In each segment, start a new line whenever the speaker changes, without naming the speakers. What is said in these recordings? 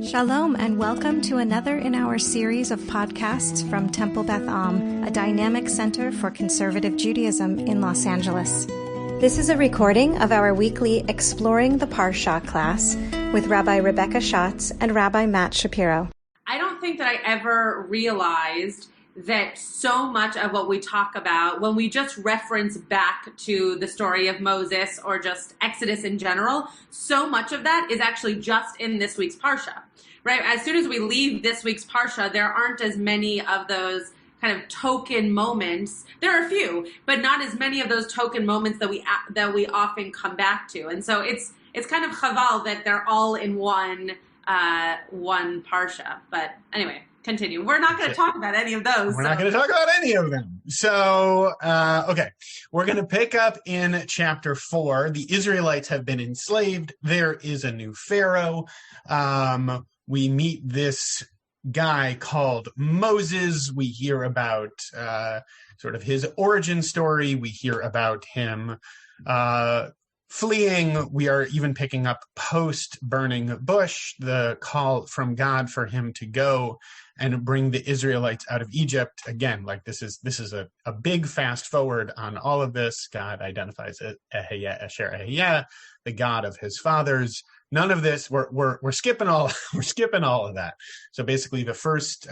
Shalom and welcome to another in our series of podcasts from Temple Beth Am, a dynamic center for conservative Judaism in Los Angeles. This is a recording of our weekly Exploring the Parasha class with Rabbi Rebecca Schatz and Rabbi Matt Shapiro.
I don't think that I ever realized that so much of what we talk about, when we just reference back to the story of Moses or just Exodus in general, so much of that is actually just in this week's Parsha, right? As soon as we leave this week's Parsha, there aren't as many of those kind of token moments. There are a few, but not as many of those token moments that we often come back to. And so it's kind of chaval that they're all in one Parsha. But anyway, continue. We're not going to talk about any of those.
We're not going to talk about any of them. So, okay. We're going to pick up in chapter 4. The Israelites have been enslaved. There is a new Pharaoh. We meet this guy called Moses. We hear about sort of his origin story. We hear about him fleeing. We are even picking up post-burning bush, the call from God for him to go and bring the Israelites out of Egypt. Again, like this is a big fast forward on all of this. God identifies as Asher Ehiyah, the God of his fathers. None of this, we're skipping all of that. So basically, the first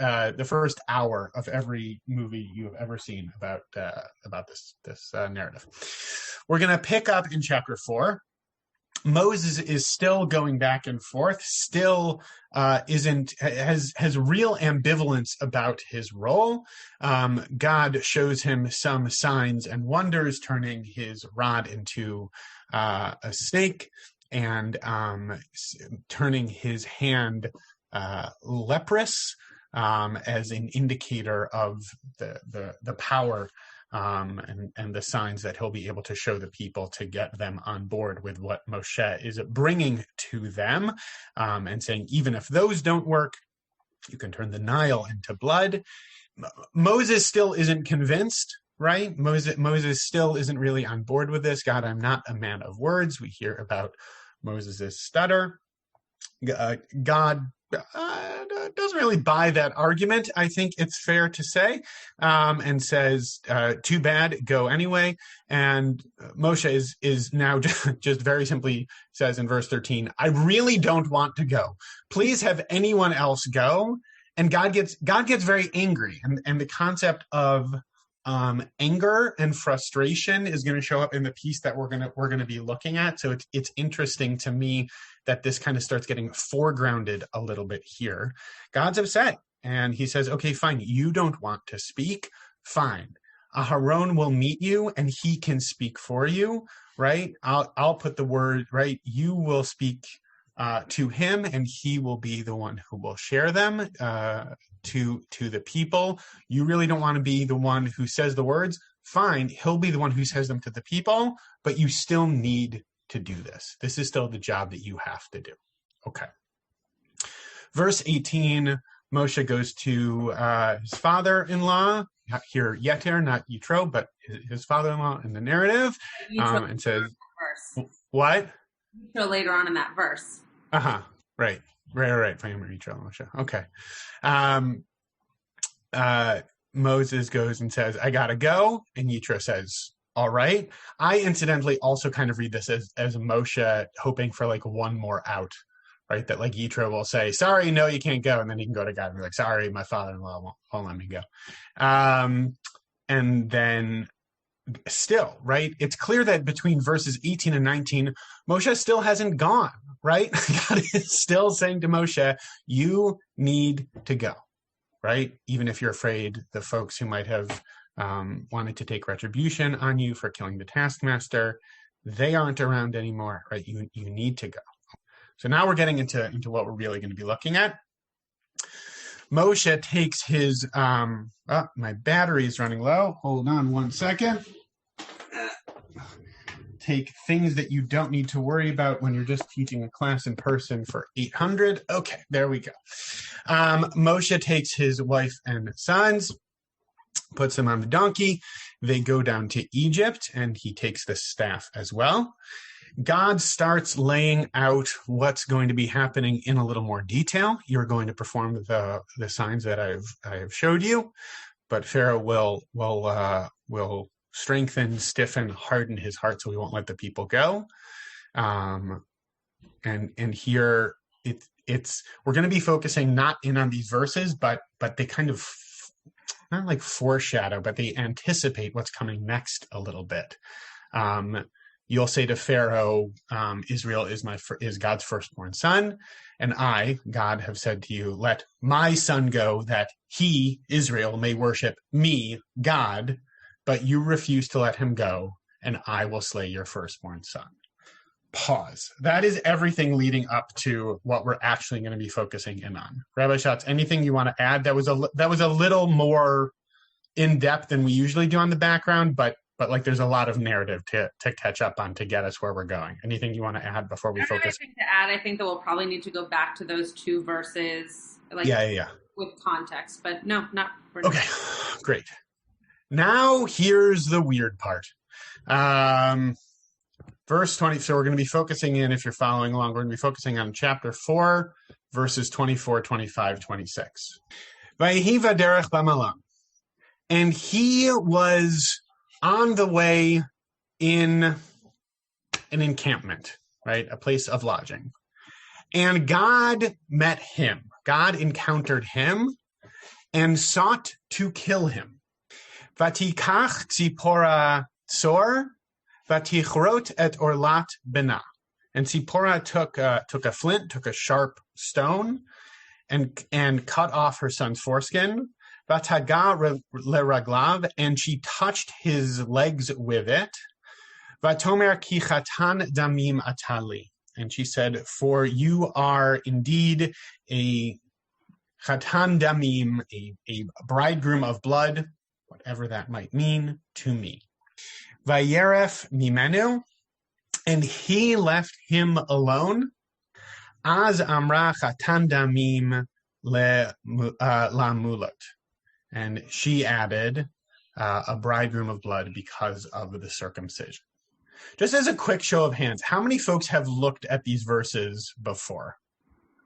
hour of every movie you have ever seen about this narrative. We're going to pick up in chapter 4. Moses is still going back and forth, still has real ambivalence about his role. God shows him some signs and wonders, turning his rod into a snake and turning his hand leprous as an indicator of the power and the signs that he'll be able to show the people to get them on board with what Moshe is bringing to them, and saying, even if those don't work, you can turn the Nile into blood. Moses still isn't convinced, right? Moses still isn't really on board with this. God, I'm not a man of words. We hear about Moses' stutter. God doesn't really buy that argument, I think it's fair to say, and says, too bad, go anyway. And Moshe is now just very simply says in verse 13, I really don't want to go. Please have anyone else go. And God gets very angry. And the concept of anger and frustration is going to show up in the piece that we're going to be looking at. So it's interesting to me that this kind of starts getting foregrounded a little bit here. God's upset, and he says, okay, fine, you don't want to speak, fine. Aharon will meet you, and he can speak for you, right? I'll put the word, right? You will speak to him, and he will be the one who will share them to the people. You really don't want to be the one who says the words, fine, he'll be the one who says them to the people, but you still need to do this. This is still the job that you have to do. Okay. Verse 18, Moshe goes to his father-in-law, not here Yeter, not Yitro, but his father-in-law in the narrative, and says, what?
Yitro later on in that verse.
Right. Family Yitro, Moshe. Okay. Moses goes and says, I gotta go. And Yitro says, all right. I incidentally also kind of read this as Moshe hoping for like one more out, right? That like Yitro will say, sorry, no, you can't go. And then he can go to God and be like, sorry, my father-in-law won't let me go. And then still, right? It's clear that between verses 18 and 19, Moshe still hasn't gone, right? God is still saying to Moshe, you need to go, right? Even if you're afraid the folks who might have wanted to take retribution on you for killing the taskmaster, they aren't around anymore, right? You need to go. So now we're getting into what we're really going to be looking at. Moshe takes his, my battery is running low. Hold on one second. Take things that you don't need to worry about when you're just teaching a class in person for 800. Okay, there we go. Moshe takes his wife and sons, puts them on the donkey. They go down to Egypt, and he takes the staff as well. God starts laying out what's going to be happening in a little more detail. You're going to perform the signs that I've showed you, but Pharaoh will strengthen, stiffen, harden his heart, so he won't let the people go. And here we're going to be focusing not in on these verses, but they kind of not like foreshadow, but they anticipate what's coming next a little bit. You'll say to Pharaoh, Israel is God's firstborn son, and I, God, have said to you, let my son go, that he, Israel, may worship me, God, but you refuse to let him go, and I will slay your firstborn son. Pause. That is everything leading up to what we're actually going to be focusing in on. Rabbi Schatz, anything you want to add? That was a little more in depth than we usually do on the background, but like there's a lot of narrative to catch up on to get us where we're going. Anything you want to add before we focus?
I think that we'll probably need to go back to those two verses, with context. But no, not for now.
Okay, great. Now here's the weird part. Verse 20. So we're going to be focusing in, if you're following along, we're going to be focusing on chapter 4, verses 24, 25, 26. Vayehi v'derech b'malam. And he was on the way in an encampment, right? A place of lodging. And God met him. God encountered him and sought to kill him. Vatikach tzipora tsor, vatichrot et orlat bena. And Tzipora took a flint, took a sharp stone, and cut off her son's foreskin. Vataga leraglav, and she touched his legs with it. Vatomer ki chatan damim atali, and she said, for you are indeed a chatan damim, a bridegroom of blood, whatever that might mean, to me. Vayeref mimenu, and he left him alone. Az amra chatan damim la mulot. And she added a bridegroom of blood because of the circumcision. Just as a quick show of hands, how many folks have looked at these verses before?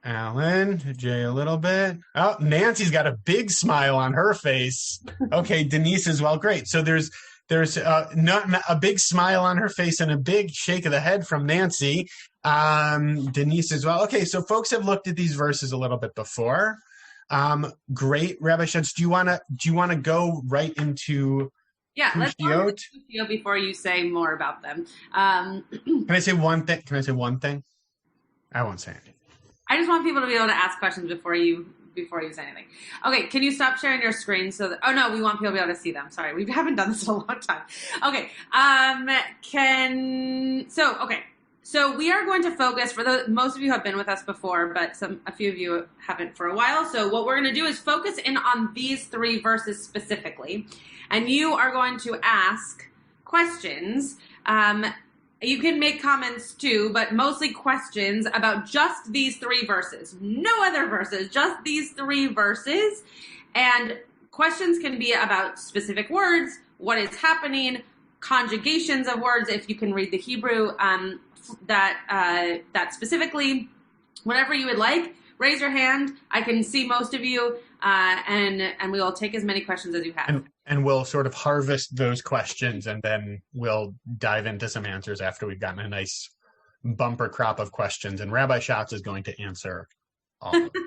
Alan, Jay a little bit. Oh, Nancy's got a big smile on her face. Okay, Denise as well. Great. So there's a big smile on her face and a big shake of the head from Nancy. Denise as well. Okay, so folks have looked at these verses a little bit before. Great, Rabbi Schatz. Do you want to go right into?
Yeah, let's go into Shapiro before you say more about them.
Can I say one thing? I won't say anything.
I just want people to be able to ask questions before you say anything. Okay, can you stop sharing your screen so that? Oh no, we want people to be able to see them. Sorry, we haven't done this in a long time. Okay, So we are going to focus, most of you have been with us before, but a few of you haven't for a while. So what we're going to do is focus in on these three verses specifically. And you are going to ask questions. You can make comments too, but mostly questions about just these three verses. No other verses, just these three verses. And questions can be about specific words, what is happening, conjugations of words, if you can read the Hebrew, that specifically, whatever you would like, raise your hand. I can see most of you, and we will take as many questions as you have.
And we'll sort of harvest those questions, and then we'll dive into some answers after we've gotten a nice bumper crop of questions. And Rabbi Schatz is going to answer all of them.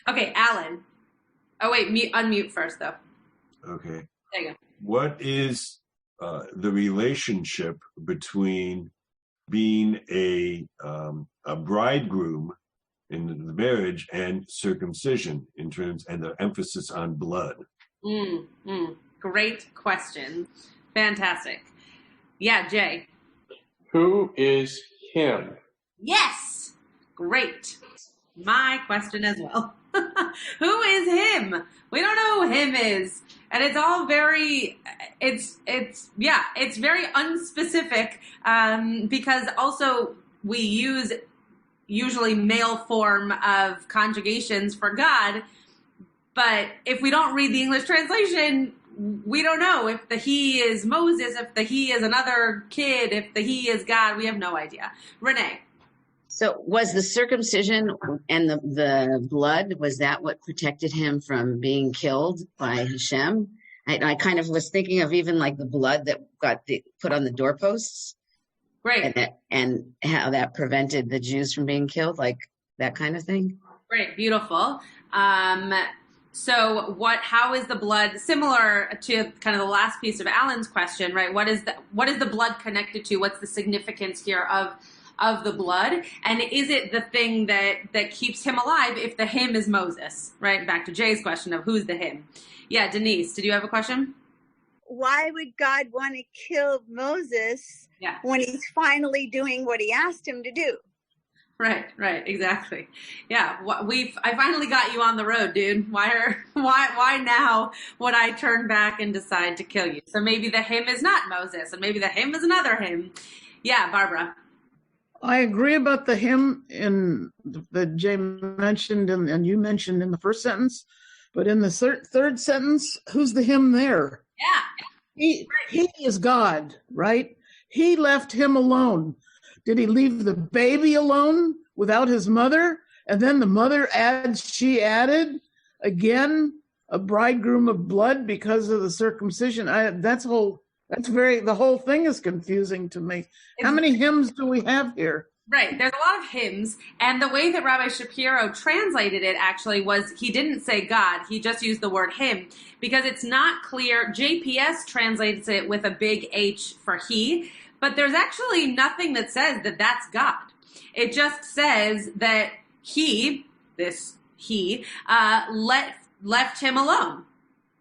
Okay, Alan. Oh, wait, unmute first, though.
Okay.
There you go.
What is the relationship between being a bridegroom in the marriage and circumcision in terms and the emphasis on blood?
Great question. Fantastic. Yeah, Jay.
Who is him?
Yes. Great. My question as well. Who is him? We don't know who him is. And it's all very, it's very unspecific, because also we use usually male form of conjugations for God. But if we don't read the English translation, we don't know if the he is Moses, if the he is another kid, if the he is God. We have no idea. Renee.
So was the circumcision and the blood, was that what protected him from being killed by Hashem? I kind of was thinking of even like the blood that got put on the doorposts.
Great.
And how that prevented the Jews from being killed, like that kind of thing.
Great. Beautiful. So how is the blood, similar to kind of the last piece of Alan's question, right? What is the blood connected to? What's the significance here of the blood? And is it the thing that keeps him alive if the him is Moses, right? Back to Jay's question of who's the him. Yeah, Denise, did you have a question?
Why would God want to kill Moses when he's finally doing what he asked him to do?
Right, exactly. Yeah, I finally got you on the road, dude. Why now would I turn back and decide to kill you? So maybe the him is not Moses, and maybe the him is another him. Yeah, Barbara.
I agree about the him that Jay mentioned and you mentioned in the first sentence, but in the third sentence, who's the him there?
Yeah.
He is God, right? He left him alone. Did he leave the baby alone without his mother? And then the mother she added again a bridegroom of blood because of the circumcision. The whole thing is confusing to me. How many hymns do we have here?
Right. There's a lot of hymns. And the way that Rabbi Shapiro translated it actually was he didn't say God. He just used the word him because it's not clear. JPS translates it with a big H for he, but there's actually nothing that says that that's God. It just says that he left him alone.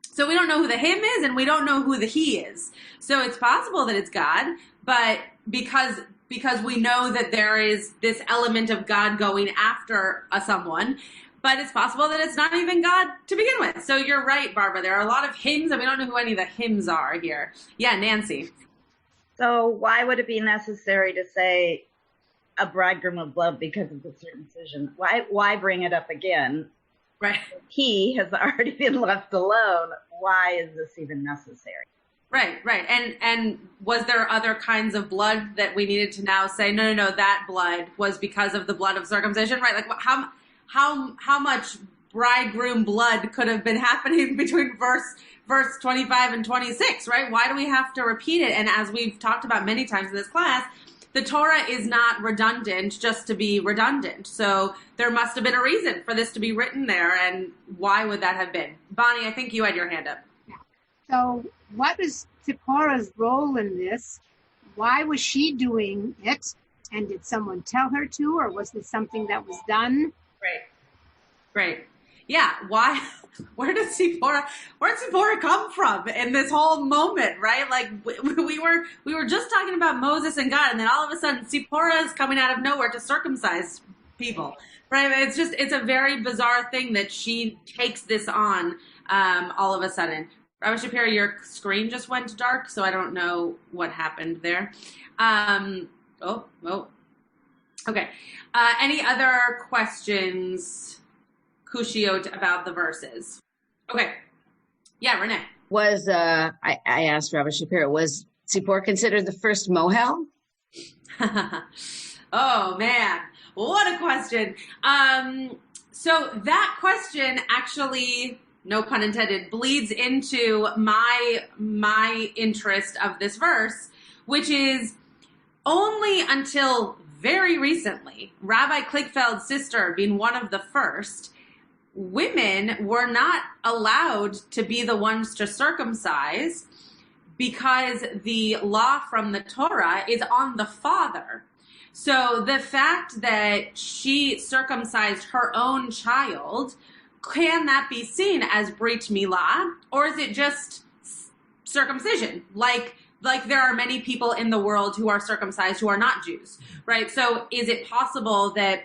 So we don't know who the him is and we don't know who the he is. So it's possible that it's God, but because we know that there is this element of God going after someone, but it's possible that it's not even God to begin with. So you're right, Barbara. There are a lot of hymns and we don't know who any of the hymns are here. Yeah, Nancy.
So why would it be necessary to say a bridegroom of blood because of the circumcision? Why bring it up again?
Right.
He has already been left alone. Why is this even necessary?
Right. And was there other kinds of blood that we needed to now say, no, that blood was because of the blood of circumcision, right? Like how much bridegroom blood could have been happening between verse 25 and 26, right? Why do we have to repeat it? And as we've talked about many times in this class, the Torah is not redundant just to be redundant. So there must have been a reason for this to be written there. And why would that have been? Bonnie, I think you had your hand up.
Yeah. So what was Zipporah's role in this? Why was she doing it? And did someone tell her to, or was this something that was done?
Right. Yeah. Why? Where did Zipporah come from in this whole moment, right? Like we were just talking about Moses and God, and then all of a sudden Zipporah is coming out of nowhere to circumcise people, right? It's a very bizarre thing that she takes this on all of a sudden. Rabbi Shapiro, your screen just went dark, so I don't know what happened there. Okay. Any other questions, Kushiot, about the verses? Okay. Yeah, Renee.
I asked Rabbi Shapiro, was Zipporah considered the first Mohel?
Oh, man. What a question. So that question actually, no pun intended, bleeds into my interest of this verse, which is only until very recently, Rabbi Kligfeld's sister being one of the first, women were not allowed to be the ones to circumcise because the law from the Torah is on the father. So the fact that she circumcised her own child, can that be seen as Brit Milah, or is it just circumcision? Like there are many people in the world who are circumcised who are not Jews, right? So is it possible that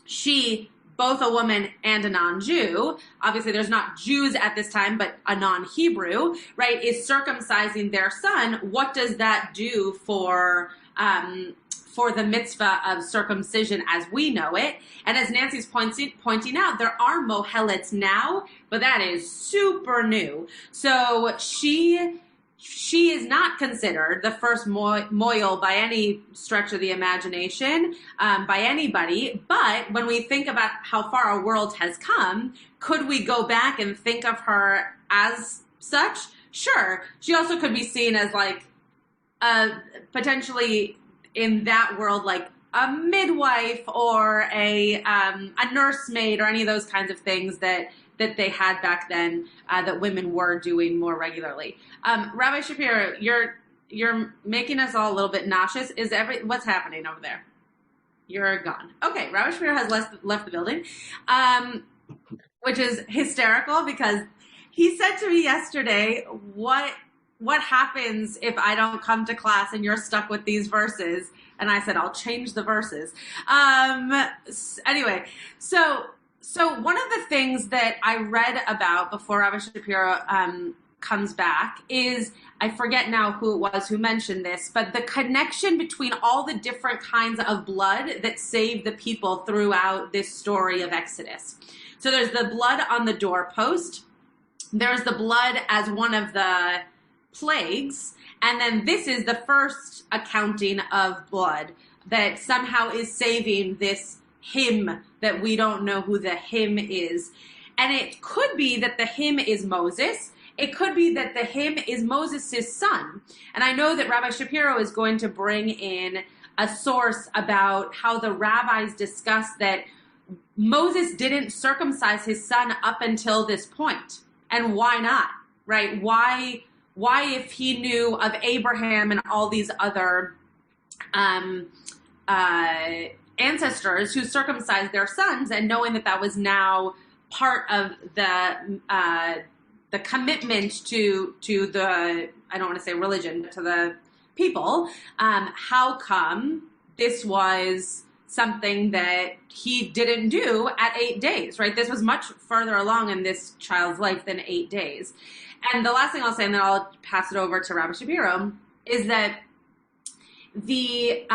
she, both a woman and a non-Jew, obviously there's not Jews at this time, but a non-Hebrew, right, is circumcising their son? What does that do for for the mitzvah of circumcision as we know it. And as Nancy's pointing out, there are mohelets now, but that is super new. So she is not considered the first moil by any stretch of the imagination, by anybody. But when we think about how far our world has come, could we go back and think of her as such? Sure. She also could be seen as like potentially in that world, like a midwife or a nursemaid or any of those kinds of things that they had back then that women were doing more regularly. Rabbi Shapiro, you're making us all a little bit nauseous. What's happening over there? You're gone. Okay, Rabbi Shapiro has left the building, which is hysterical because he said to me yesterday, what happens if I don't come to class and you're stuck with these verses? And I said, I'll change the verses. Anyway, so one of the things that I read about before Rabbi Shapiro comes back is, I forget now who it was who mentioned this, but the connection between all the different kinds of blood that saved the people throughout this story of Exodus. So there's the blood on the doorpost. There's the blood as one of the plagues. And then this is the first accounting of blood that somehow is saving this him that we don't know who the him is. And it could be that the him is Moses. It could be that the him is Moses' son. And I know that Rabbi Shapiro is going to bring in a source about how the rabbis discussed that Moses didn't circumcise his son up until this point. And why not, right? Why if he knew of Abraham and all these other ancestors who circumcised their sons, and knowing that was now part of the commitment to the, I don't want to say religion, but to the people, how come this was something that he didn't do at 8 days, right? This was much further along in this child's life than 8 days. And the last thing I'll say, and then I'll pass it over to Rabbi Shapiro, is that the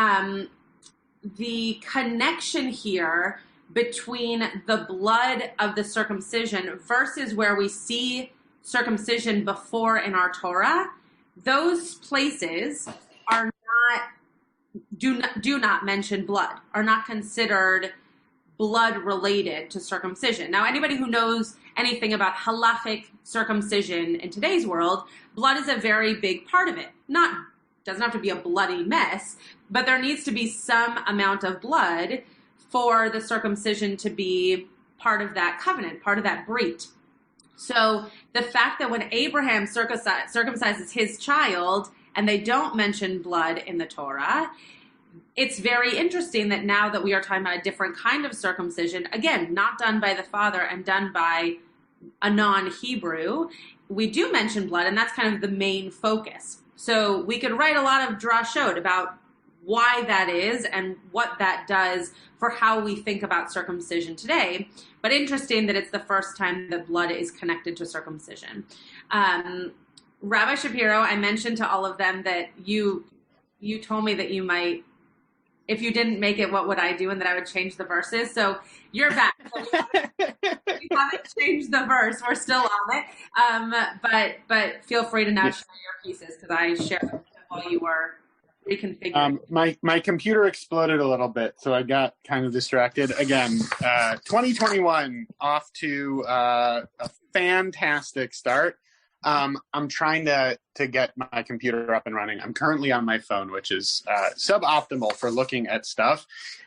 connection here between the blood of the circumcision versus where we see circumcision before in our Torah, those places are not, do not mention blood, are not considered blood related to circumcision. Now, anybody who knows anything about halachic circumcision in today's world, blood is a very big part of it. Doesn't have to be a bloody mess, but there needs to be some amount of blood for the circumcision to be part of that covenant, part of that brit. So the fact that when Abraham circumcises his child and they don't mention blood in the Torah, it's very interesting that now that we are talking about a different kind of circumcision, again, not done by the father and done by a non-Hebrew, we do mention blood, and that's kind of the main focus. So we could write a lot of drashot about why that is and what that does for how we think about circumcision today. But interesting that it's the first time that blood is connected to circumcision. Rabbi Shapiro, I mentioned to all of them that you told me that you might, if you didn't make it, what would I do? And that I would change the verses. So you're back. So we haven't changed the verse. We're still on it. But feel free to now share your pieces because I shared them while you were reconfiguring.
My computer exploded a little bit, so I got kind of distracted. Again, 2021 off to a fantastic start. I'm trying to get my computer up and running. I'm currently on my phone, which is suboptimal for looking at stuff.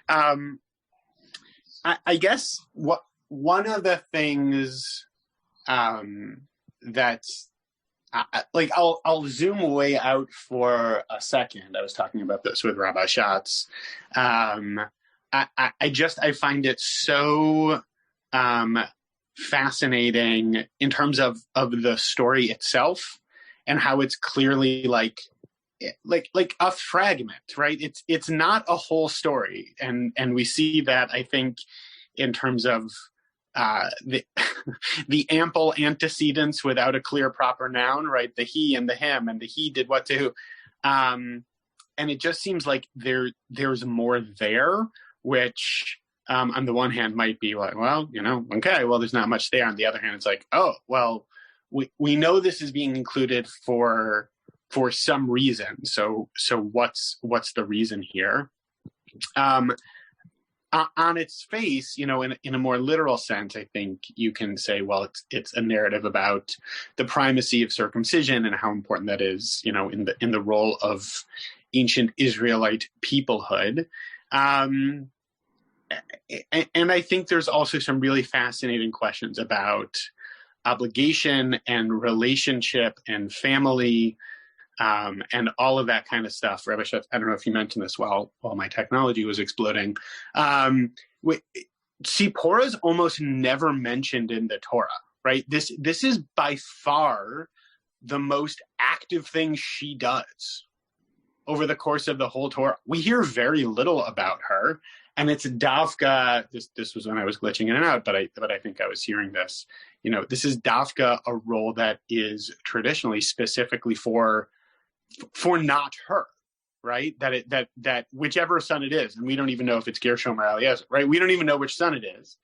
I guess one of the things that's like I'll zoom way out for a second. I was talking about this with Rabbi Schatz. I find it so fascinating in terms of the story itself and how it's clearly like a fragment, right? It's not a whole story, and we see that, I think, in terms of the ample antecedents without a clear proper noun, right? The he and the him, and the he did what to who. it just seems like there's more there, which on the one hand might be like, well, okay, well, there's not much there. On the other hand, it's like, oh, well, we know this is being included for some reason. So what's the reason here? On its face, in a more literal sense, I think you can say, well, it's a narrative about the primacy of circumcision and how important that is, in the role of ancient Israelite peoplehood. And I think there's also some really fascinating questions about obligation and relationship and family, and all of that kind of stuff. Rabbi Schatz, I don't know if you mentioned this while my technology was exploding. Tzipporah is almost never mentioned in the Torah, right? This is by far the most active thing she does over the course of the whole Torah. We hear very little about her, and it's Davka. This was when I was glitching in and out, but I think I was hearing this. This is Davka, a role that is traditionally specifically for not her, right? That whichever son it is, and we don't even know if it's Gershom or Eliezer, right? We don't even know which son it is,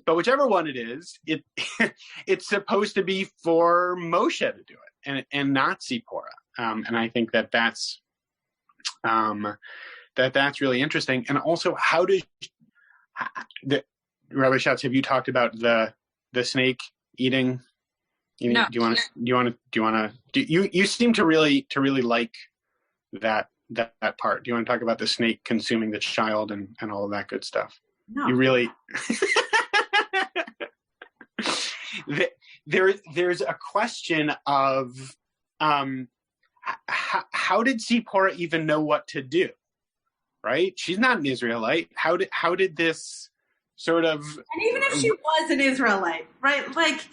but whichever one it is, it's supposed to be for Moshe to do it, and not Tzipporah. And I think that's really interesting. And also, Rabbi Schatz, have you talked about the snake eating?
No.
You seem to really like that part. Do you want to talk about the snake consuming the child and all of that good stuff?
No.
You really there's a question of how did Tzipporah even know what to do? Right? She's not an Israelite. How did this sort of,
and even if she was an Israelite, right? Like,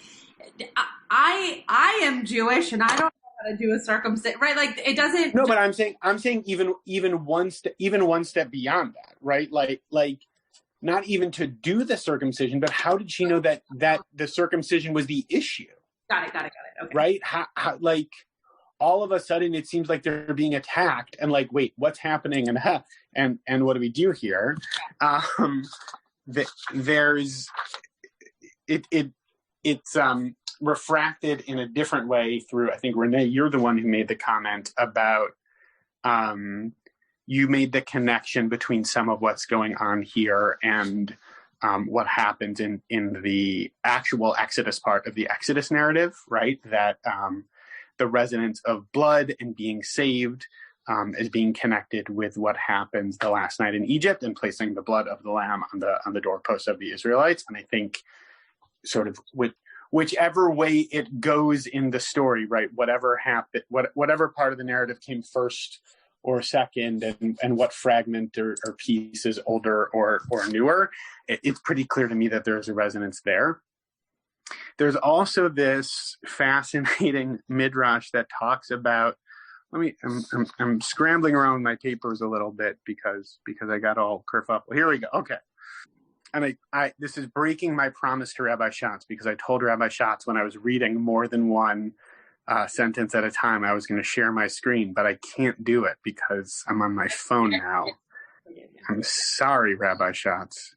I am Jewish and I don't know how to do a circumcision, right? Like, it doesn't.
No, but I'm saying even one step beyond that, right? Like not even to do the circumcision, but how did she know that the circumcision was the issue?
Got it. Okay.
Right? How like all of a sudden it seems like they're being attacked, and like, wait, what's happening? And what do we do here? It's refracted in a different way through, I think, Renee, you're the one who made the comment about, you made the connection between some of what's going on here and what happens in the actual Exodus part of the Exodus narrative, right? That the resonance of blood and being saved is being connected with what happens the last night in Egypt and placing the blood of the lamb on the doorposts of the Israelites. And I think sort of whichever way it goes in the story, right? Whatever happened, whatever part of the narrative came first or second, and what fragment or piece is older or newer, it's pretty clear to me that there's a resonance there. There's also this fascinating midrash that talks about. I'm scrambling around my papers a little bit because I got all kerfuffle. Here we go. Okay. And this is breaking my promise to Rabbi Schatz, because I told Rabbi Schatz when I was reading more than one sentence at a time, I was going to share my screen, but I can't do it because I'm on my phone now. I'm sorry, Rabbi Schatz.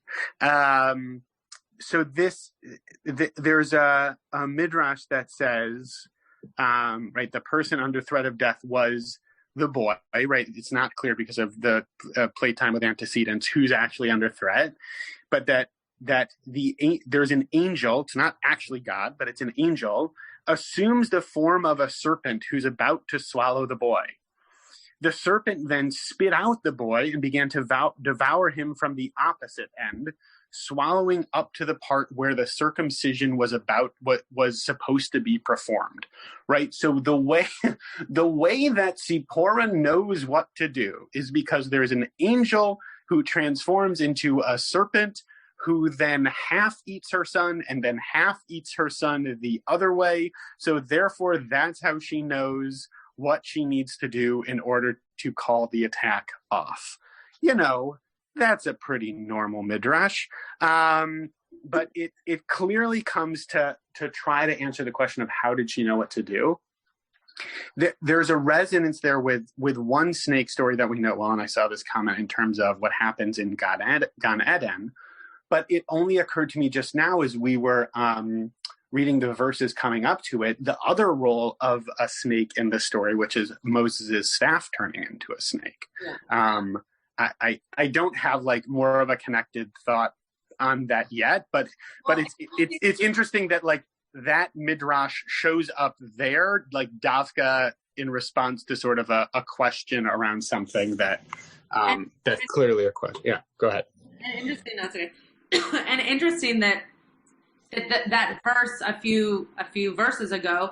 So there's a midrash that says, right, the person under threat of death was the boy, right? It's not clear because of the playtime with antecedents who's actually under threat, but that there's an angel. It's not actually God, but it's an angel, assumes the form of a serpent who's about to swallow the boy. The serpent then spit out the boy and began to devour him from the opposite end, swallowing up to the part where the circumcision was about what was supposed to be performed, right? So the way that Tzipporah knows what to do is because there's an angel who transforms into a serpent who then half eats her son and then half eats her son the other way. So therefore, that's how she knows what she needs to do in order to call the attack off. That's a pretty normal midrash. But it clearly comes to try to answer the question of how did she know what to do.
There's a resonance there with one snake story that we know well, and I saw this comment in terms of what happens in Gan Eden, but it only occurred to me just now as we were reading the verses coming up to it, the other role of a snake in the story, which is Moses' staff turning into a snake. Yeah. I don't have like more of a connected thought on that yet, but it's interesting that like that midrash shows up there, like Dafka in response to sort of a question around something that's clearly a question. Yeah, go ahead.
And interesting, that's okay. And interesting that verse a few verses ago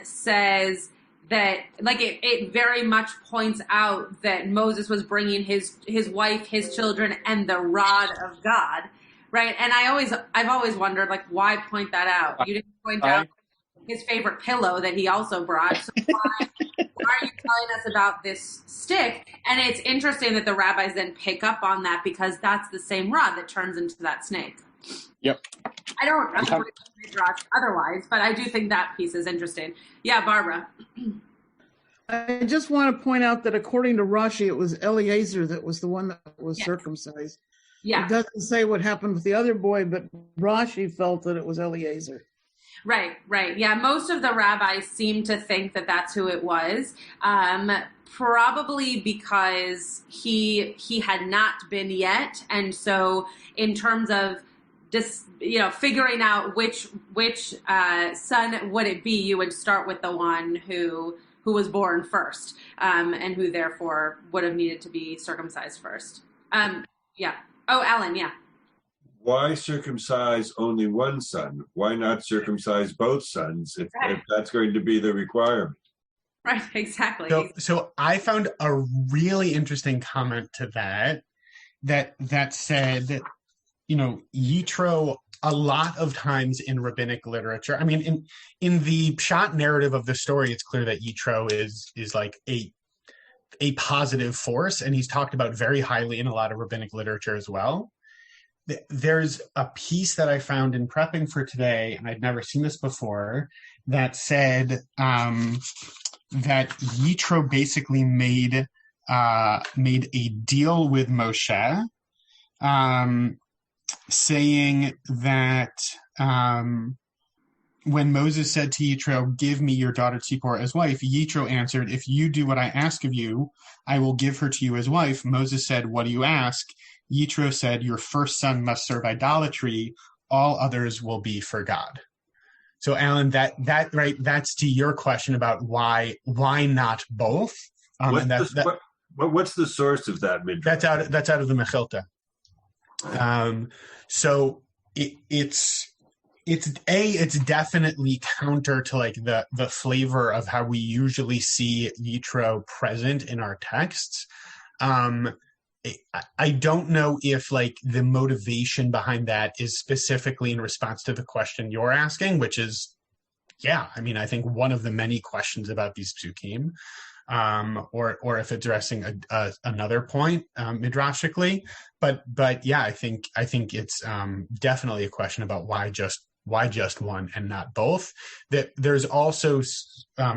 says that like it very much points out that Moses was bringing his wife, his children, and the rod of God, right? And I've always wondered, like, why point that out? You didn't point out his favorite pillow that he also brought. So why are you telling us about this stick? And it's interesting that the rabbis then pick up on that because that's the same rod that turns into that snake.
Yep.
I don't otherwise, but I do think that piece is interesting. Yeah, Barbara.
I just want to point out that according to Rashi, it was Eliezer that was the one that was circumcised.
Yeah.
It doesn't say what happened with the other boy, but Rashi felt that it was Eliezer.
Right. Yeah, most of the rabbis seem to think that that's who it was, probably because he had not been yet, and so in terms of just figuring out which son would it be, you would start with the one who was born first, and who therefore would have needed to be circumcised first. Yeah. Oh, Alan. Yeah.
Why circumcise only one son? Why not circumcise both sons if that's going to be the requirement?
Right, exactly.
So I found a really interesting comment to that said, Yitro, a lot of times in rabbinic literature, I mean, in the Pshat narrative of the story, it's clear that Yitro is like a positive force, and he's talked about very highly in a lot of rabbinic literature as well. There's a piece that I found in prepping for today, and I'd never seen this before, that said that Yitro basically made a deal with Moshe, saying that when Moses said to Yitro, "Give me your daughter Tzipporah as wife," Yitro answered, "If you do what I ask of you, I will give her to you as wife." Moses said, "What do you ask?" Yitro said, "Your first son must serve idolatry. All others will be for God." So, Alan, that right, that's to your question about why not both.
What's the source of that midrash?
That's out of the Mechilta. So it's definitely counter to like the flavor of how we usually see Yitro present in our texts. I don't know if like the motivation behind that is specifically in response to the question you're asking, which is, I think one of the many questions about these psukim, or if it's addressing another point midrashically, but I think it's definitely a question about why just one and not both. That there's also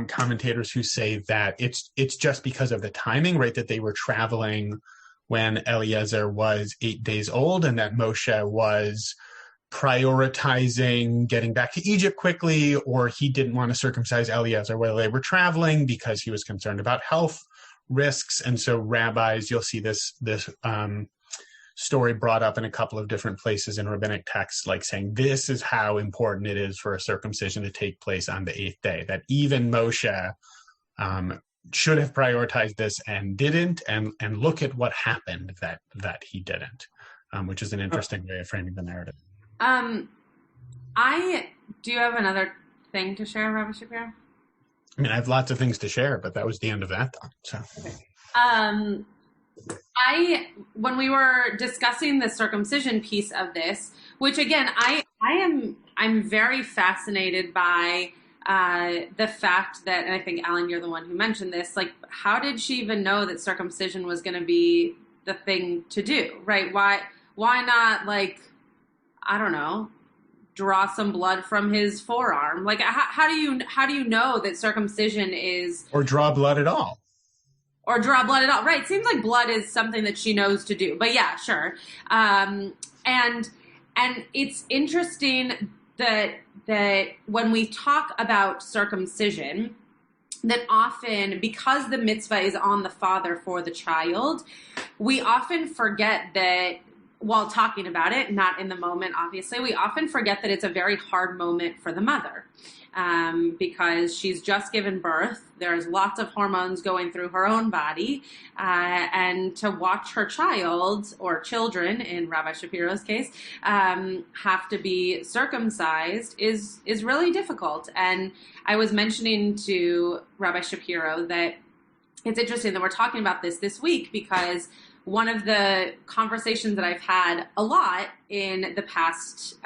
commentators who say that it's just because of the timing, right? That they were traveling when Eliezer was 8 days old, and that Moshe was prioritizing getting back to Egypt quickly, or he didn't want to circumcise Eliezer while they were traveling because he was concerned about health risks. And so rabbis, you'll see this story brought up in a couple of different places in rabbinic texts, like saying this is how important it is for a circumcision to take place on the 8th day, that even Moshe should have prioritized this and didn't, and look at what happened that he didn't, which is an interesting way of framing the narrative.
Do you have another thing to share, Rabbi Shapiro?
I mean, I have lots of things to share, but that was the end of that thought. So,
okay. When we were discussing the circumcision piece of this, which again, I'm very fascinated by the fact that, and I think Alan, you're the one who mentioned this, like, how did she even know that circumcision was going to be the thing to do, right? Why not, like, I don't know, draw some blood from his forearm. Like, how do you know that circumcision is,
or draw blood at all?
Or draw blood at all. Right. Seems like blood is something that she knows to do. But yeah, sure. And it's interesting that when we talk about circumcision, that often, because the mitzvah is on the father for the child, we often forget that while talking about it, not in the moment, obviously, we often forget that it's a very hard moment for the mother. Because she's just given birth. There's lots of hormones going through her own body. And to watch her child, or children in Rabbi Shapiro's case, have to be circumcised is really difficult. And I was mentioning to Rabbi Shapiro that it's interesting that we're talking about this week, because one of the conversations that I've had a lot in the past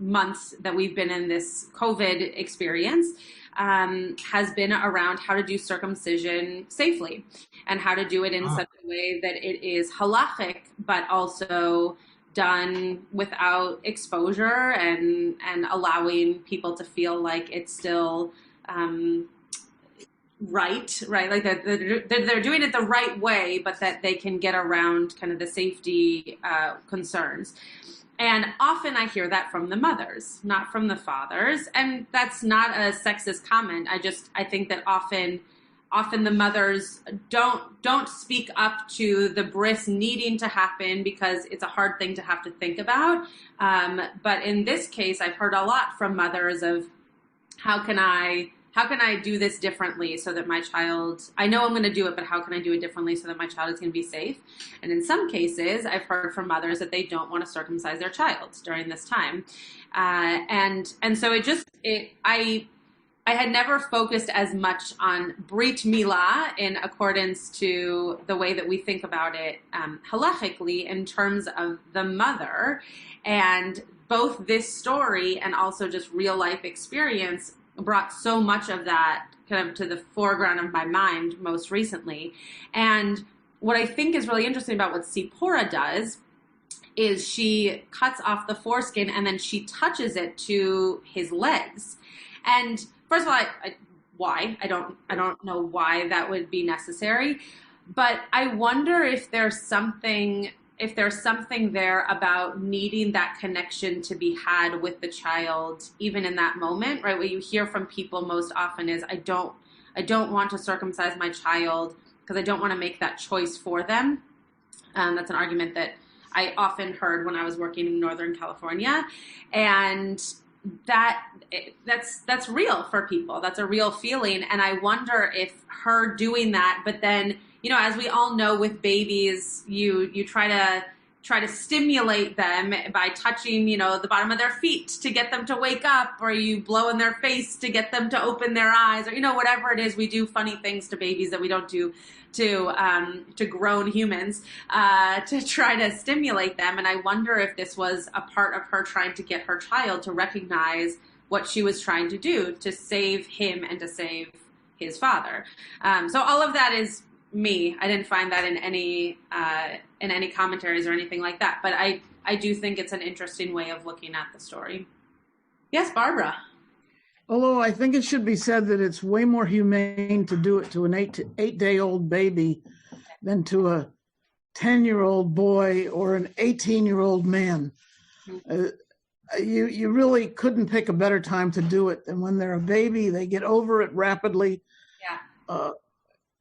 months that we've been in this COVID experience has been around how to do circumcision safely, and how to do it in such a way that it is halachic, but also done without exposure and allowing people to feel like it's still right, like that they're doing it the right way, but that they can get around kind of the safety concerns. And often I hear that from the mothers, not from the fathers. And that's not a sexist comment. I think that often the mothers don't speak up to the bris needing to happen, because it's a hard thing to have to think about. But in this case, I've heard a lot from mothers of how can I do this differently so that my child, I know I'm going to do it, but how can I do it differently so that my child is going to be safe? And in some cases, I've heard from mothers that they don't want to circumcise their child during this time. And so I had never focused as much on Brit Milah in accordance to the way that we think about it halachically in terms of the mother. And both this story and also just real life experience brought so much of that kind of to the foreground of my mind most recently. And what I think is really interesting about what Tzipora does is she cuts off the foreskin and then she touches it to his legs. And first of all, why? I don't know why that would be necessary, but I wonder if there's something there about needing that connection to be had with the child, even in that moment, right? What you hear from people most often is, I don't want to circumcise my child because I don't want to make that choice for them. That's an argument that I often heard when I was working in Northern California. And that's real for people. That's a real feeling. And I wonder if her doing that, but then, you know, as we all know with babies, you try to stimulate them by touching, you know, the bottom of their feet to get them to wake up, or you blow in their face to get them to open their eyes, or, you know, whatever it is, we do funny things to babies that we don't do to grown humans to try to stimulate them. And I wonder if this was a part of her trying to get her child to recognize what she was trying to do to save him and to save his father. So all of that is me. I didn't find that in any commentaries or anything like that. But I do think it's an interesting way of looking at the story. Yes, Barbara.
Although I think it should be said that it's way more humane to do it to an 8-day-old baby than to a 10-year-old boy or an 18-year-old man. You really couldn't pick a better time to do it than when they're a baby. They get over it rapidly. Yeah.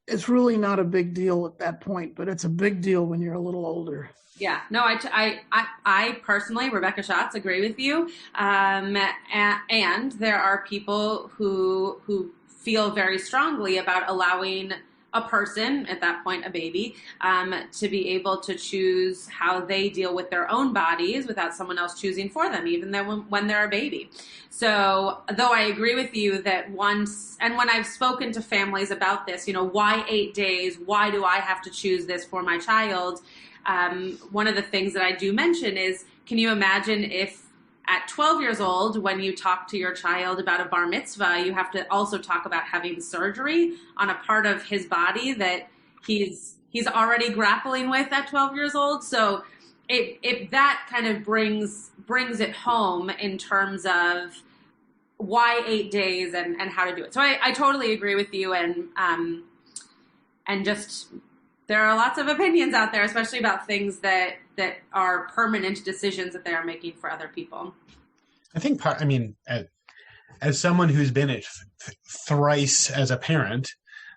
It's really not a big deal at that point, but it's a big deal when you're a little older.
Yeah, no, I personally, Rebecca Schatz, agree with you. And there are people who feel very strongly about allowing a person, at that point a baby, to be able to choose how they deal with their own bodies without someone else choosing for them, even when they're a baby. So, though I agree with you that once, and when I've spoken to families about this, you know, why 8 days? Why do I have to choose this for my child? One of the things that I do mention is, can you imagine if at 12 years old, when you talk to your child about a bar mitzvah, you have to also talk about having surgery on a part of his body that he's already grappling with at 12 years old. So that kind of brings it home in terms of why 8 days and how to do it. So I totally agree with you, and just there are lots of opinions out there, especially about things that are permanent decisions that they are making for other people.
I think as someone who's been it thrice as a parent,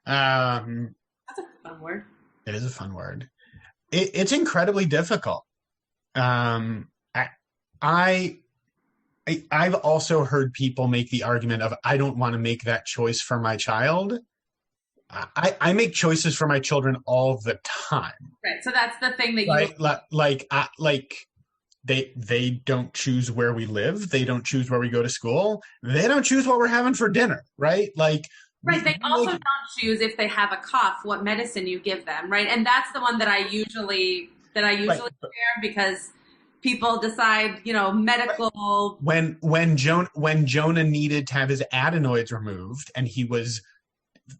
that's a fun word.
It is a fun word. It's incredibly difficult. I've also heard people make the argument of, I don't want to make that choice for my child. I make choices for my children all the time.
Right. So that's the thing that
they don't choose where we live. They don't choose where we go to school. They don't choose what we're having for dinner. Right. Right.
They also don't choose if they have a cough, what medicine you give them. Right. And that's the one that I usually share, because people decide, medical.
When Jonah needed to have his adenoids removed and he was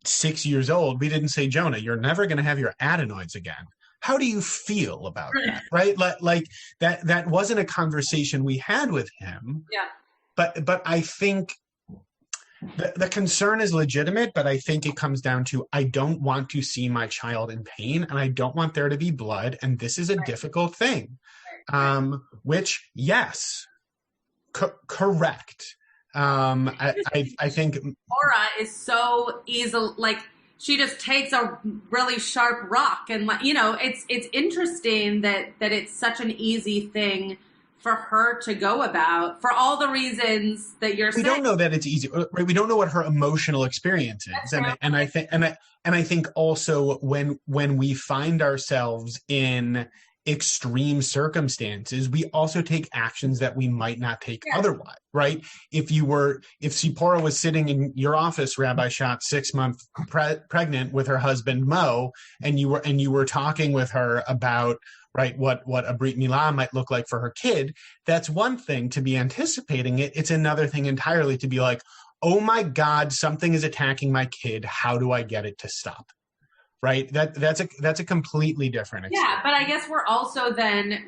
6 years old, we didn't say, Jonah, you're never going to have your adenoids again. How do you feel about that? Right? Like that wasn't a conversation we had with him.
Yeah.
But I think the concern is legitimate, but I think it comes down to, I don't want to see my child in pain, and I don't want there to be blood. And this is a difficult thing, which, yes, correct. I think
Laura is so easy. Like, she just takes a really sharp rock, and it's interesting that it's such an easy thing for her to go about, for all the reasons that you're saying.
We don't know that it's easy, right? We don't know what her emotional experience is, and I think also when we find ourselves in extreme circumstances, we also take actions that we might not take otherwise, right? If Zipporah was sitting in your office, Rabbi Schatz, 6 months pregnant with her husband Mo, and you were talking with her about, right, what a Brit Milah might look like for her kid, that's one thing to be anticipating it. It's another thing entirely to be like, oh my God, something is attacking my kid. How do I get it to stop? Right. That's a completely different experience.
Yeah, but I guess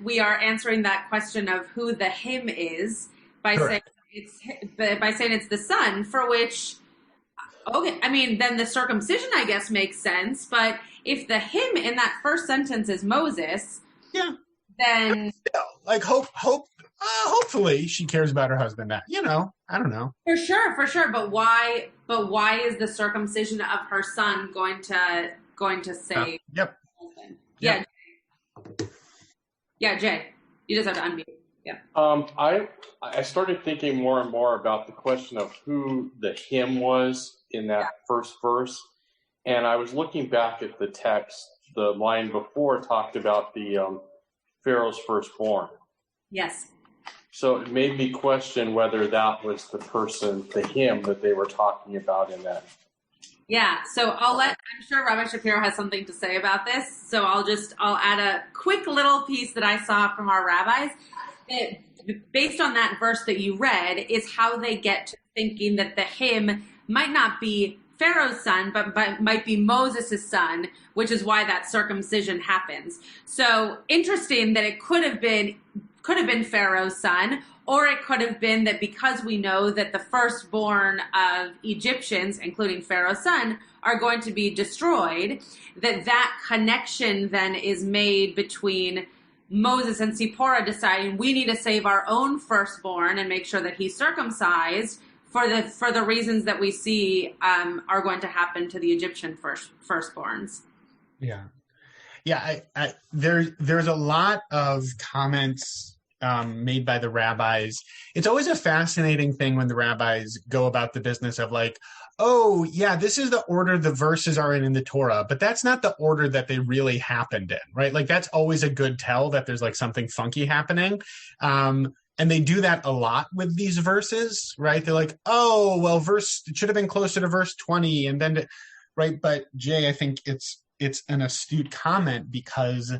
we are answering that question of who the him is by saying it's the son, for which, okay, I mean, then the circumcision, I guess, makes sense. But if the him in that first sentence is Moses, then
hopefully she cares about her husband. I don't know.
For sure. But why is the circumcision of her son going to say?
Yep.
Yeah. Yeah, Jay, you just have to unmute. Yeah.
I started thinking more and more about the question of who the him was in that first verse, and I was looking back at the text. The line before talked about the Pharaoh's firstborn.
Yes.
So it made me question whether that was the person, the him that they were talking about in that.
Yeah, so I'm sure Rabbi Shapiro has something to say about this. So I'll add a quick little piece that I saw from our rabbis. Based on that verse that you read, is how they get to thinking that the him might not be Pharaoh's son, but might be Moses' son, which is why that circumcision happens. So interesting that it could have been Pharaoh's son, or it could have been that because we know that the firstborn of Egyptians, including Pharaoh's son, are going to be destroyed, that connection then is made between Moses and Zipporah deciding we need to save our own firstborn and make sure that he's circumcised for the reasons that we see are going to happen to the Egyptian firstborns.
Yeah. There's a lot of comments made by the rabbis. It's always a fascinating thing when the rabbis go about the business of like, oh yeah, this is the order the verses are in the Torah, but that's not the order that they really happened in, right? Like that's always a good tell that there's like something funky happening. And they do that a lot with these verses, right? They're like, oh, well, it should have been closer to verse 20. And then, right. But Jay, I think it's an astute comment, because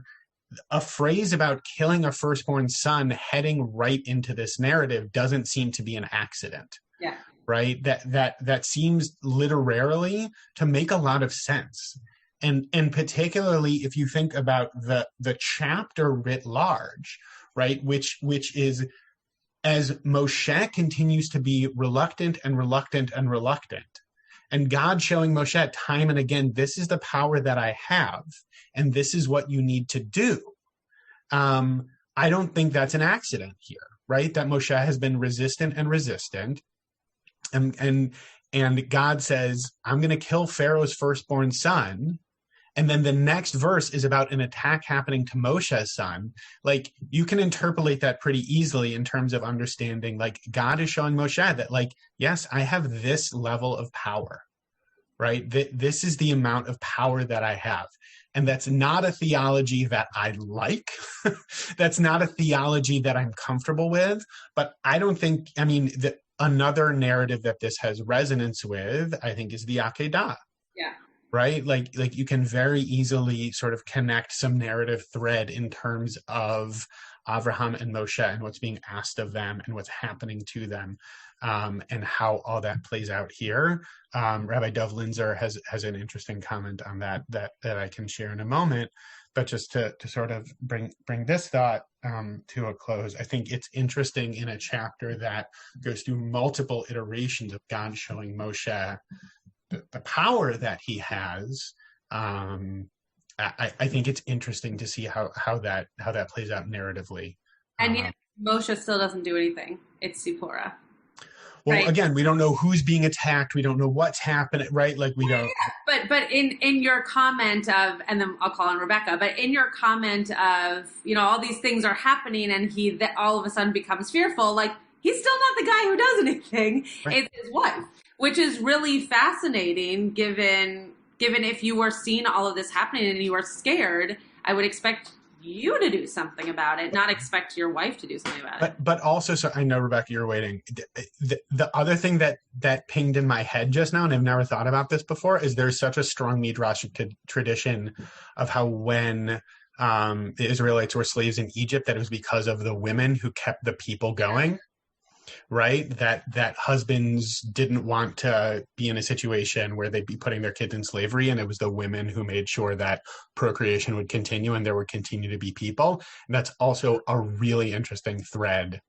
a phrase about killing a firstborn son heading right into this narrative doesn't seem to be an accident.
Yeah.
Right. That seems literarily to make a lot of sense. And particularly if you think about the chapter writ large, right, which is, as Moshe continues to be reluctant and reluctant and reluctant, and God showing Moshe time and again, this is the power that I have, and this is what you need to do. I don't think that's an accident here, right? That Moshe has been resistant and resistant. And God says, I'm going to kill Pharaoh's firstborn son. And then the next verse is about an attack happening to Moshe's son. Like, you can interpolate that pretty easily in terms of understanding, like, God is showing Moshe that, like, yes, I have this level of power, right? This is the amount of power that I have. And that's not a theology that I like. That's not a theology that I'm comfortable with. But I don't think, I mean, another narrative that this has resonance with, I think, is the Akedah.
Yeah.
Right? Like you can very easily sort of connect some narrative thread in terms of Avraham and Moshe and what's being asked of them and what's happening to them, and how all that plays out here. Rabbi Dov Linzer has an interesting comment on that I can share in a moment. But just to sort of bring this thought to a close, I think it's interesting in a chapter that goes through multiple iterations of God showing Moshe the power that he has. I think it's interesting to see how that plays out narratively.
And yet Moshe still doesn't do anything. It's Zipporah.
Well,
right?
Again, we don't know who's being attacked. We don't know what's happening, right? Like we don't.
But in your comment of, and then I'll call on Rebecca, but in your comment of, all these things are happening and he all of a sudden becomes fearful, like he's still not the guy who does anything. Right. It's his wife, which is really fascinating given if you were seeing all of this happening and you were scared, I would expect you to do something about it, not expect your wife to do something about it.
But also, so I know, Rebecca, you're waiting. The other thing that pinged in my head just now, and I've never thought about this before, is there's such a strong Midrashic tradition of how when the Israelites were slaves in Egypt, that it was because of the women who kept the people going. Right? That husbands didn't want to be in a situation where they'd be putting their kids in slavery, and it was the women who made sure that procreation would continue and there would continue to be people. And that's also a really interesting thread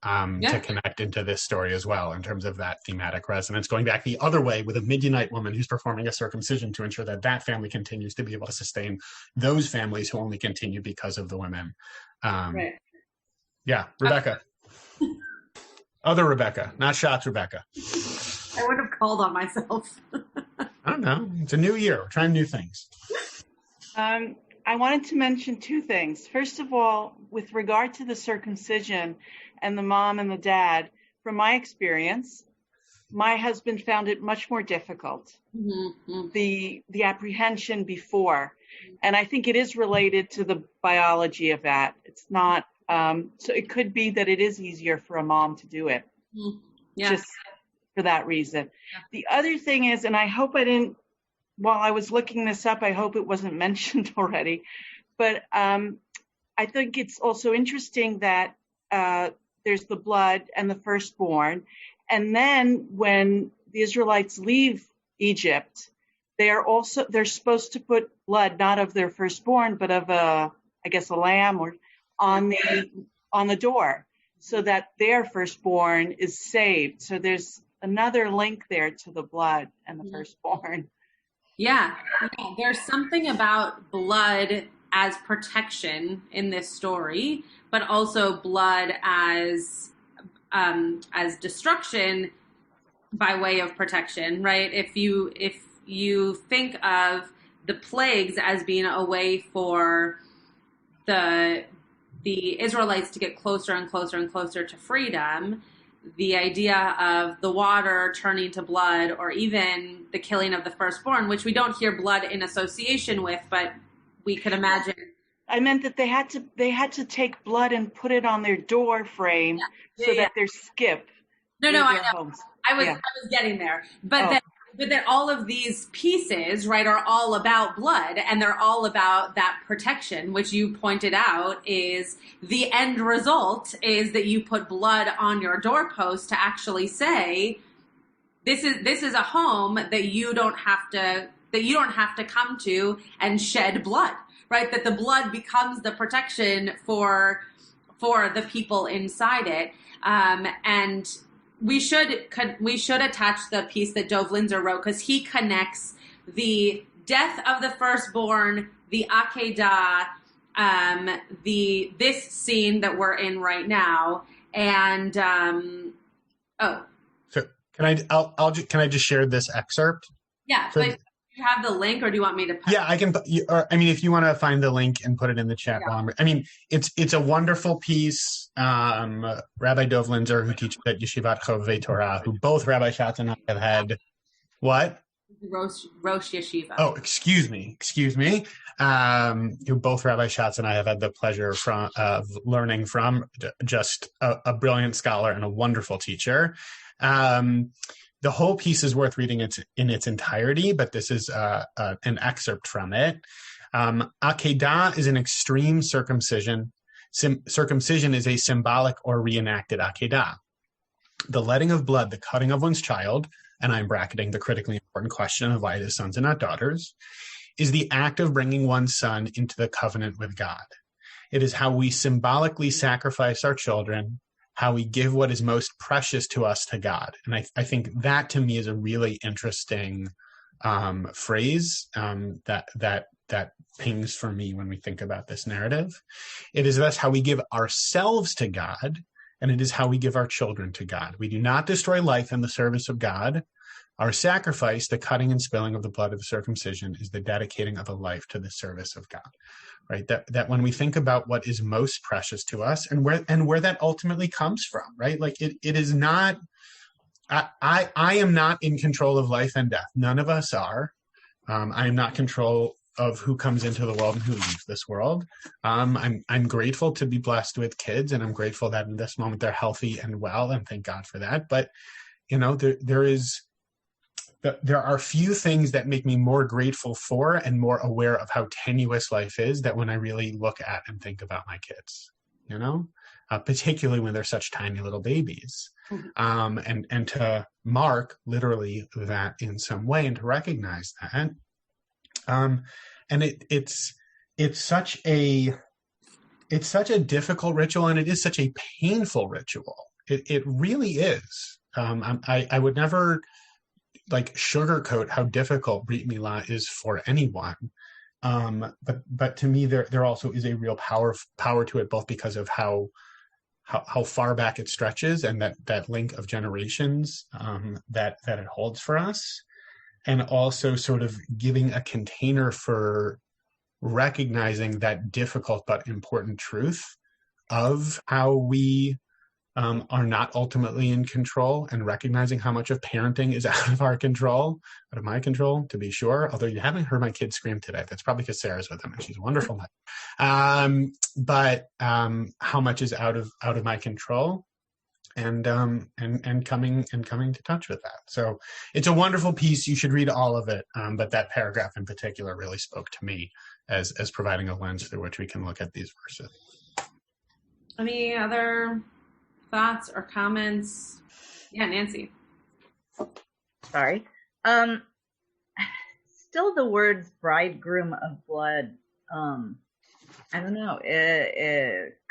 to connect into this story as well, in terms of that thematic resonance, going back the other way with a Midianite woman who's performing a circumcision to ensure that family continues to be able to sustain those families who only continue because of the women.
Right.
Yeah, Rebecca. Other Rebecca, not Schatz Rebecca.
I would have called on myself.
I don't know. It's a new year. We're trying new things.
I wanted to mention two things. First of all, with regard to the circumcision and the mom and the dad, from my experience, my husband found it much more difficult, the apprehension before. And I think it is related to the biology of that. It's not. So it could be that it is easier for a mom to do it, just for that reason. Yeah. The other thing is, and I hope I didn't, while I was looking this up, I hope it wasn't mentioned already, but I think it's also interesting that there's the blood and the firstborn. And then when the Israelites leave Egypt, they're supposed to put blood, not of their firstborn, but of a lamb or on the door, so that their firstborn is saved. So there's another link there to the blood and the firstborn.
Yeah, there's something about blood as protection in this story, but also blood as destruction by way of protection, right? If you think of the plagues as being a way for the Israelites to get closer and closer and closer to freedom, the idea of the water turning to blood, or even the killing of the firstborn, which we don't hear blood in association with, but we could imagine.
I meant that they had to take blood and put it on their door frame that their skip.
No, I know. I was getting there, but that all of these pieces, right, are all about blood, and they're all about that protection, which you pointed out is the end result is that you put blood on your doorpost to actually say, this is a home that you don't have to that you don't have to come to and shed blood, right? That the blood becomes the protection for the people inside it. And we should attach the piece that Dov Linzer wrote, because he connects the death of the firstborn, the Akedah, this scene that we're in right now, and
So can I just share this excerpt?
Yeah, but do you have the link, or do you want me to?
Yeah, I can. If you want to find the link and put it in the chat, it's a wonderful piece. Rabbi Dov Linzer, who teaches at Yeshivat Chovevei Torah, who both Rabbi Schatz and I have had. What?
Rosh Yeshiva.
Oh, excuse me. Who both Rabbi Schatz and I have had the pleasure of learning from. Just a brilliant scholar and a wonderful teacher. The whole piece is worth reading in its entirety, but this is an excerpt from it. Akedah is an extreme circumcision. Circumcision is a symbolic or reenacted Akedah. The letting of blood, the cutting of one's child, and I'm bracketing the critically important question of why it is sons and not daughters, is the act of bringing one's son into the covenant with God. It is how we symbolically sacrifice our children, how we give what is most precious to us to God. And I think that to me is a really interesting phrase that pings for me when we think about this narrative. It is thus how we give ourselves to God, and it is how we give our children to God. We do not destroy life in the service of God. Our sacrifice, the cutting and spilling of the blood of the circumcision, is the dedicating of a life to the service of God. Right? That when we think about what is most precious to us and where that ultimately comes from, right? Like it is not. I am not in control of life and death. None of us are. I am not in control of who comes into the world and who leaves this world. I'm grateful to be blessed with kids, and I'm grateful that in this moment they're healthy and well, and thank God for that. But there are few things that make me more grateful for and more aware of how tenuous life is that when I really look at and think about my kids, particularly when they're such tiny little babies. And to mark literally that in some way and to recognize that. And it's such a difficult ritual, and it is such a painful ritual. It really is. I would never sugarcoat how difficult Brit Milah is for anyone. But to me, there also is a real power to it, both because of how far back it stretches and that link of generations that it holds for us, and also sort of giving a container for recognizing that difficult but important truth of how we are not ultimately in control, and recognizing how much of parenting is out of our control, out of my control, to be sure. Although you haven't heard my kids scream today. That's probably because Sarah's with them and she's a wonderful mother. But how much is out of my control, and coming to touch with that. So it's a wonderful piece. You should read all of it. But that paragraph in particular really spoke to me as providing a lens through which we can look at these verses.
Any other thoughts or comments? Yeah, Nancy.
Sorry. Still the words bridegroom of blood. I don't know.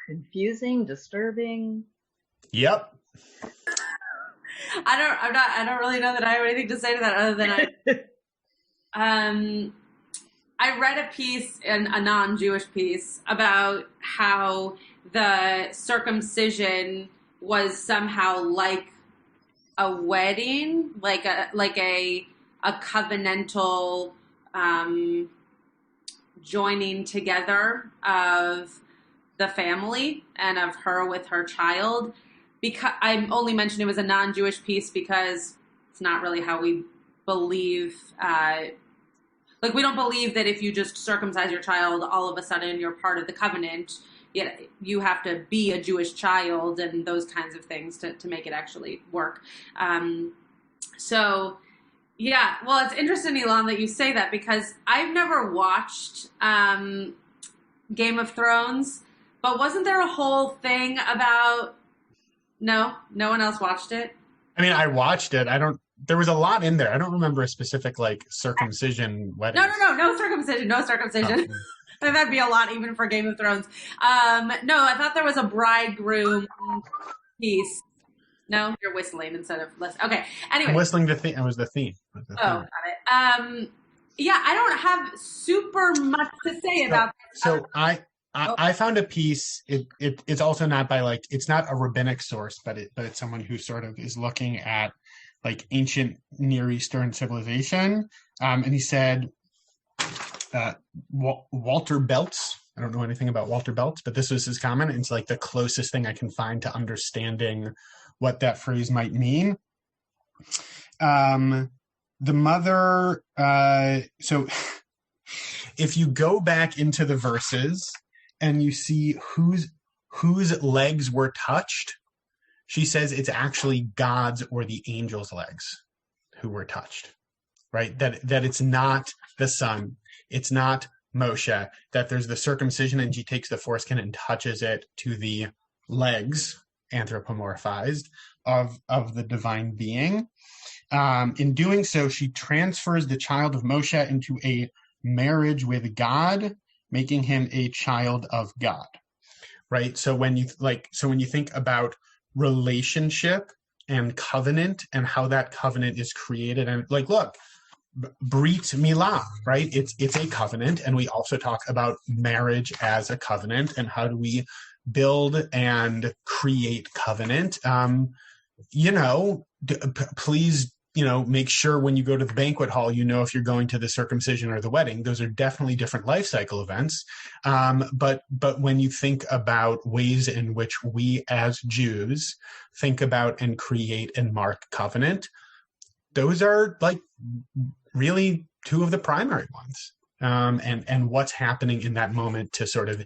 Confusing, disturbing.
Yep.
I don't really know that I have anything to say to that other than I read a piece, a non-Jewish piece, about how the circumcision was somehow like a wedding, like a covenantal joining together of the family and of her with her child. Because I'm only mentioning it was a non-Jewish piece because it's not really how we believe. We don't believe that if you just circumcise your child, all of a sudden you're part of the covenant. You have to be a Jewish child and those kinds of things to make it actually work. So, yeah, well, it's interesting, Elon, that you say that, because I've never watched Game of Thrones, but wasn't there a whole thing about... No one else watched it?
I mean, I watched it. I don't there was a lot in there. I don't remember a specific like circumcision wedding.
No circumcision. Oh. That'd be a lot even for Game of Thrones. No, I thought there was a bridegroom piece. No, you're whistling instead of listening. Okay. Anyway,
I'm whistling the theme. It was the theme.
Got it. Yeah, I don't have super much to say about this.
So I found a piece. It's also not by like, it's not a rabbinic source, but it's someone who sort of is looking at like ancient Near Eastern civilization. And he said, Walter Belts. I don't know anything about Walter Belts, but this was his comment. It's like the closest thing I can find to understanding what that phrase might mean. The mother, so if you go back into the verses and you see whose legs were touched, she says it's actually God's or the angel's legs who were touched, right? That it's not the son, it's not Moshe, that there's the circumcision and she takes the foreskin and touches it to the legs, anthropomorphized, of the divine being. In doing so, she transfers the child of Moshe into a marriage with God, making him a child of God, right? So when you think about relationship and covenant and how that covenant is created, and like, look, Brit Milah, right? It's a covenant, and we also talk about marriage as a covenant and how do we build and create covenant. Please, make sure when you go to the banquet hall, if you're going to the circumcision or the wedding. Those are definitely different life cycle events. But when you think about ways in which we as Jews think about and create and mark covenant, those are like really two of the primary ones. And what's happening in that moment to sort of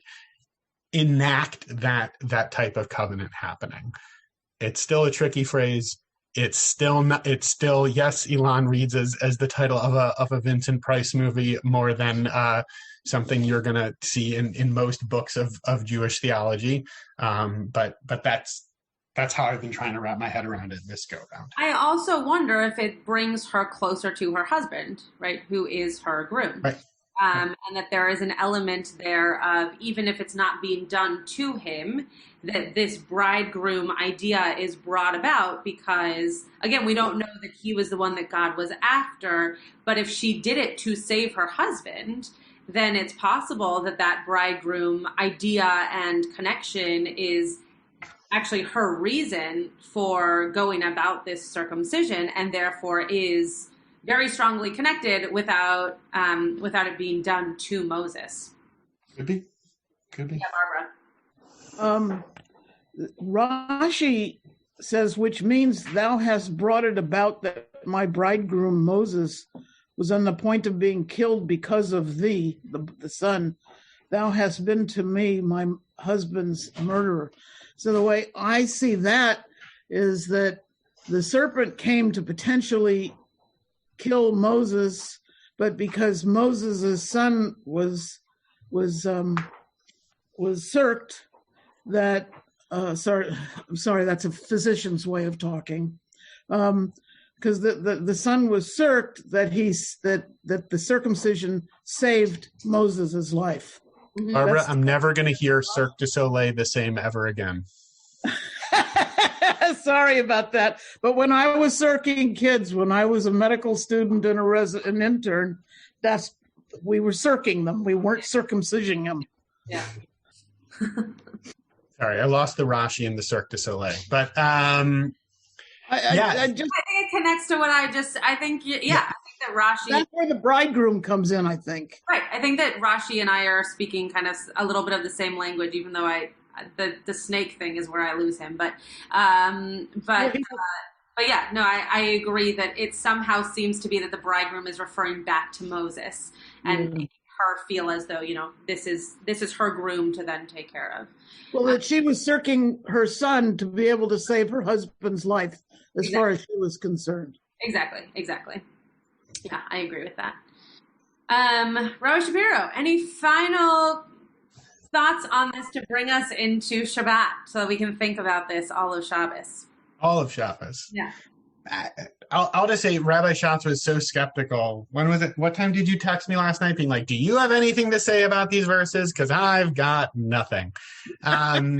enact that type of covenant happening. It's still a tricky phrase. It's still yes, Elon reads as the title of a Vincent Price movie more than something you're going to see in most books of Jewish theology. But that's how I've been trying to wrap my head around it this go round.
I also wonder if it brings her closer to her husband, right, who is her groom.
Right.
And that there is an element there of, even if it's not being done to him, that this bridegroom idea is brought about because, again, we don't know that he was the one that God was after, but if she did it to save her husband, then it's possible that bridegroom idea and connection is actually her reason for going about this circumcision, and therefore is very strongly connected without it being done to Moses.
Could be.
Yeah, Barbara.
Rashi says, which means thou hast brought it about that my bridegroom Moses was on the point of being killed because of thee, the son. Thou hast been to me my husband's murderer. So the way I see that is that the serpent came to potentially kill Moses, but because Moses' son was circed, that I'm sorry, that's a physician's way of talking. Because the son was circed, that the circumcision saved Moses' life.
Barbara, I'm never going to hear Cirque du Soleil the same ever again.
Sorry about that. But when I was circing kids, when I was a medical student and an intern, we were circing them. We weren't circumcising them.
Yeah.
Sorry, I lost the Rashi and the Cirque du Soleil. But
I
think it connects to what I think that Rashi...
That's where the bridegroom comes in, I think.
Right. I think that Rashi and I are speaking kind of a little bit of the same language, even though the snake thing is where I lose him. But yeah, no, I agree that it somehow seems to be that the bridegroom is referring back to Moses and making her feel as though, this is her groom to then take care of.
Well, that she was circing her son to be able to save her husband's life, as far as she was concerned.
Exactly. Yeah, I agree with that. Rabbi Shapiro, any final thoughts on this to bring us into Shabbat so that we can think about this all of Shabbos?
All of Shabbos.
Yeah.
I'll just say Rabbi Schatz was so skeptical. When was it? What time did you text me last night being like, do you have anything to say about these verses? Because I've got nothing. I'm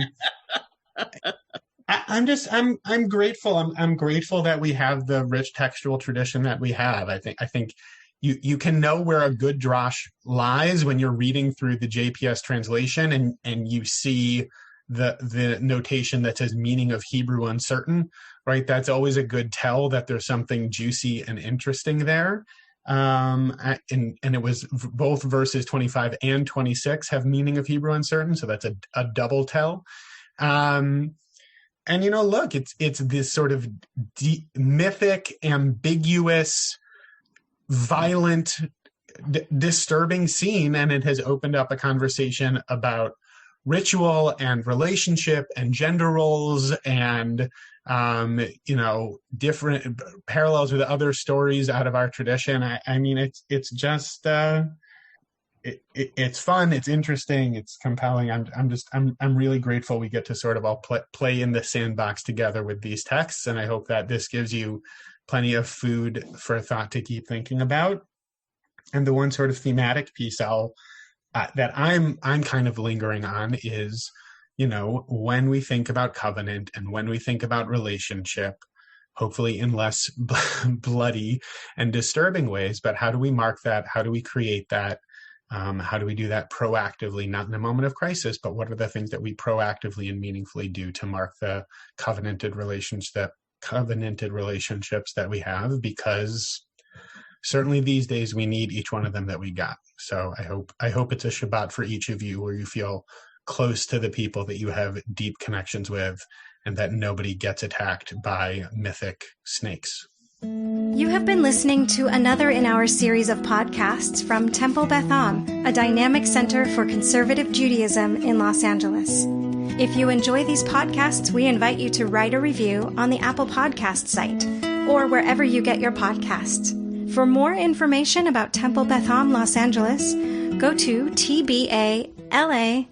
grateful. I'm grateful that we have the rich textual tradition that we have. I think you can know where a good drash lies when you're reading through the JPS translation and you see the notation that says meaning of Hebrew uncertain, right? That's always a good tell that there's something juicy and interesting there. And it was both verses 25 and 26 have meaning of Hebrew uncertain. So that's a double tell. And, look, it's this sort of mythic, ambiguous, violent, disturbing scene. And it has opened up a conversation about ritual and relationship and gender roles and, different parallels with other stories out of our tradition. I mean, it's just, it's fun. It's interesting. It's compelling. I'm really grateful we get to sort of all play in the sandbox together with these texts. And I hope that this gives you plenty of food for thought to keep thinking about. And the one sort of thematic piece that I'm kind of lingering on is, when we think about covenant and when we think about relationship, hopefully in less bloody and disturbing ways, but how do we mark that? How do we create that? How do we do that proactively, not in a moment of crisis, but what are the things that we proactively and meaningfully do to mark the covenanted relationships that we have? Because certainly these days we need each one of them that we got. So I hope it's a Shabbat for each of you where you feel close to the people that you have deep connections with and that nobody gets attacked by mythic snakes.
You have been listening to another in our series of podcasts from Temple Beth Am, a dynamic center for conservative Judaism in Los Angeles. If you enjoy these podcasts, we invite you to write a review on the Apple Podcast site or wherever you get your podcasts. For more information about Temple Beth Am Los Angeles, go to tbala.org.